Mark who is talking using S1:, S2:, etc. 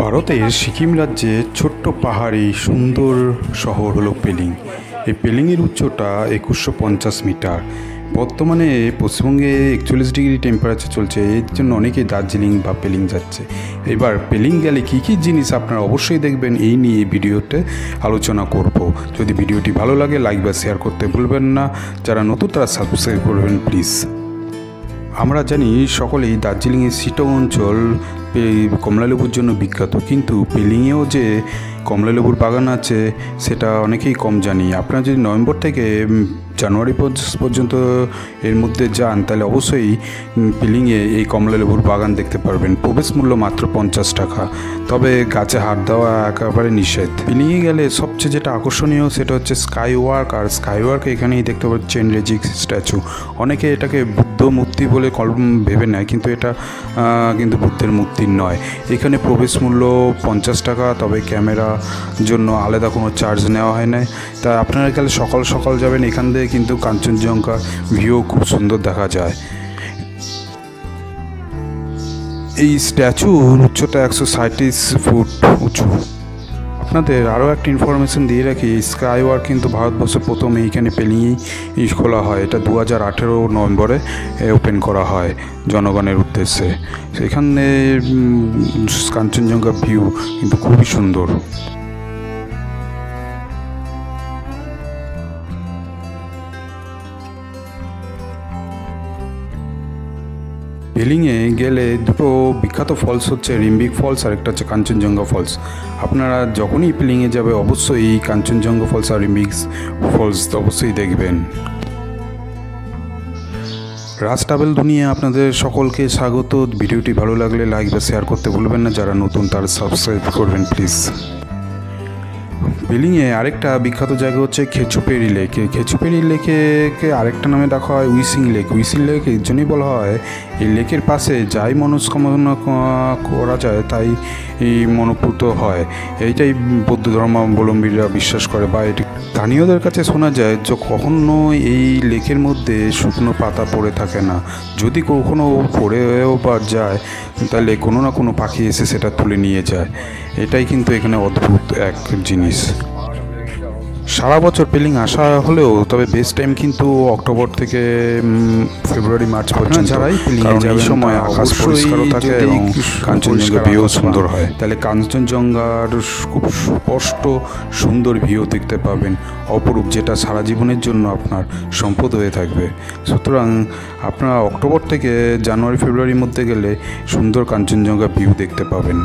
S1: ভারতের সিকিম রাজ্যে ছোট্ট পাহাড়ি সুন্দর শহর হলো পেলিং। এই পেলিংয়ের উচ্চতা 2150 মিটার। বর্তমানে পশ্চিমবঙ্গে 41 ডিগ্রি টেম্পারেচার চলছে, এর জন্য অনেকেই দার্জিলিং বা পেলিং যাচ্ছে। এবার পেলিং গেলে কী কী জিনিস আপনারা অবশ্যই দেখবেন, এই নিয়ে এই ভিডিওতে আলোচনা করব। যদি ভিডিওটি ভালো লাগে লাইক বা শেয়ার করতে ভুলবেন না, যারা নতুন তারা সাবস্ক্রাইব করবেন প্লিজ। আমরা জানি সকলেই দার্জিলিংয়ের সিটং অঞ্চল কমলালেবুর জন্য বিখ্যাত, কিন্তু পেলিংয়েও যে কমলালেবুর বাগান আছে সেটা অনেকেই কম জানি। আপনারা যদি নভেম্বর থেকে জানুয়ারি পর্যন্ত এর মধ্যে যান তাহলে অবশ্যই পেলিংয়ে এই কমলালেবুর বাগান দেখতে পারবেন। প্রবেশ মূল্য মাত্র 50 টাকা, তবে গাছে হাত দেওয়া একেবারে নিষেধ। পেলিংয়ে গেলে সবচেয়ে যেটা আকর্ষণীয় সেটা হচ্ছে স্কাই ওয়াক, আর স্কাই ওয়াক এখানেই দেখতে পাচ্ছেন রেজিক স্ট্যাচু। অনেকে এটাকে বুদ্ধ মূর্তি বলে ভেবে নেয়, কিন্তু এটা কিন্তু বুদ্ধের মূর্তি নয়। এখানে প্রবেশ মূল্য 50 টাকা, তবে ক্যামেরা জন্য আলাদা কোনো চার্জ নেওয়া হয় না। তা আপনারা গেলে সকাল সকাল যাবেন, এখান থেকে কিন্তু কাঞ্চনজঙ্ঘা ভিউ খুব সুন্দর দেখা যায়। এই স্ট্যাচুর উচ্চতা 137 ফুট উঁচু। আপনাদের আরও একটা ইনফরমেশন দিয়ে রাখি, স্কাই ওয়াক কিন্তু ভারতবর্ষে প্রথম এইখানে পেলিংয়েই খোলা হয়। এটা 2018 নভেম্বরে ওপেন করা হয় জনগণের উদ্দেশ্যে। সেখানে কাঞ্চনজঙ্ঘা ভিউ কিন্তু খুবই সুন্দর। পেলিংয়ে গেলে দুটো বিখ্যাত ফলস হচ্ছে রিম্বিক ফলস আর একটা হচ্ছে কাঞ্চনজঙ্ঘা ফলস। আপনারা যখনই পেলিংয়ে যাবে অবশ্যই এই কাঞ্চনজঙ্ঘা ফলস আর রিম্বিক ফলস অবশ্যই দেখবেন। রাজ ট্রাভেল দুনিয়া আপনাদের সকলকে স্বাগত। ভিডিওটি ভালো লাগলে লাইক বা শেয়ার করতে ভুলবেন না, যারা নতুন তারা সাবস্ক্রাইব করবেন প্লিজ। পেলিংয়ে আরেকটা বিখ্যাত জায়গা হচ্ছে খেচুপেরি লেক। খেচুপেরি লেকে আরেকটা নামে ডাকা হয় উইসিং লেক। উইসিং লেক এর জন্যই বলা হয় এই লেকের পাশে যাই মনস্কামনা করা যায় তাই এই মনোপুত হয়। এইটাই বৌদ্ধ ধর্মাবলম্বীরা বিশ্বাস করে, বা এটি স্থানীয়দের কাছে শোনা যায় যে কখনো এই লেকের মধ্যে শুকনো পাতা পড়ে থাকে না। যদি কখনো পড়েও বা যায় তাহলে কোনো না কোনো পাখি এসে সেটা তুলে নিয়ে যায়। এটাই কিন্তু এখানে অদ্ভুত এক জিনিস। সারা বছর পেলিং আসা হলেও তবে বেস্ট টাইম কিন্তু অক্টোবর থেকে ফেব্রুয়ারি মার্চ পর্যন্ত। যারাই পেলিং এই সময় আকাশ পরিষ্কার থাকে এবং কাঞ্চনজঙ্ঘা ভিউ সুন্দর হয়, তাহলে কাঞ্চনজঙ্ঘার খুব স্পষ্ট সুন্দর ভিউ দেখতে পাবেন, অপরূপ, যেটা সারা জীবনের জন্য আপনার সম্পদ হয়ে থাকবে। সুতরাং আপনারা অক্টোবর থেকে জানুয়ারি ফেব্রুয়ারির মধ্যে গেলে সুন্দর কাঞ্চনজঙ্ঘা ভিউ দেখতে পাবেন।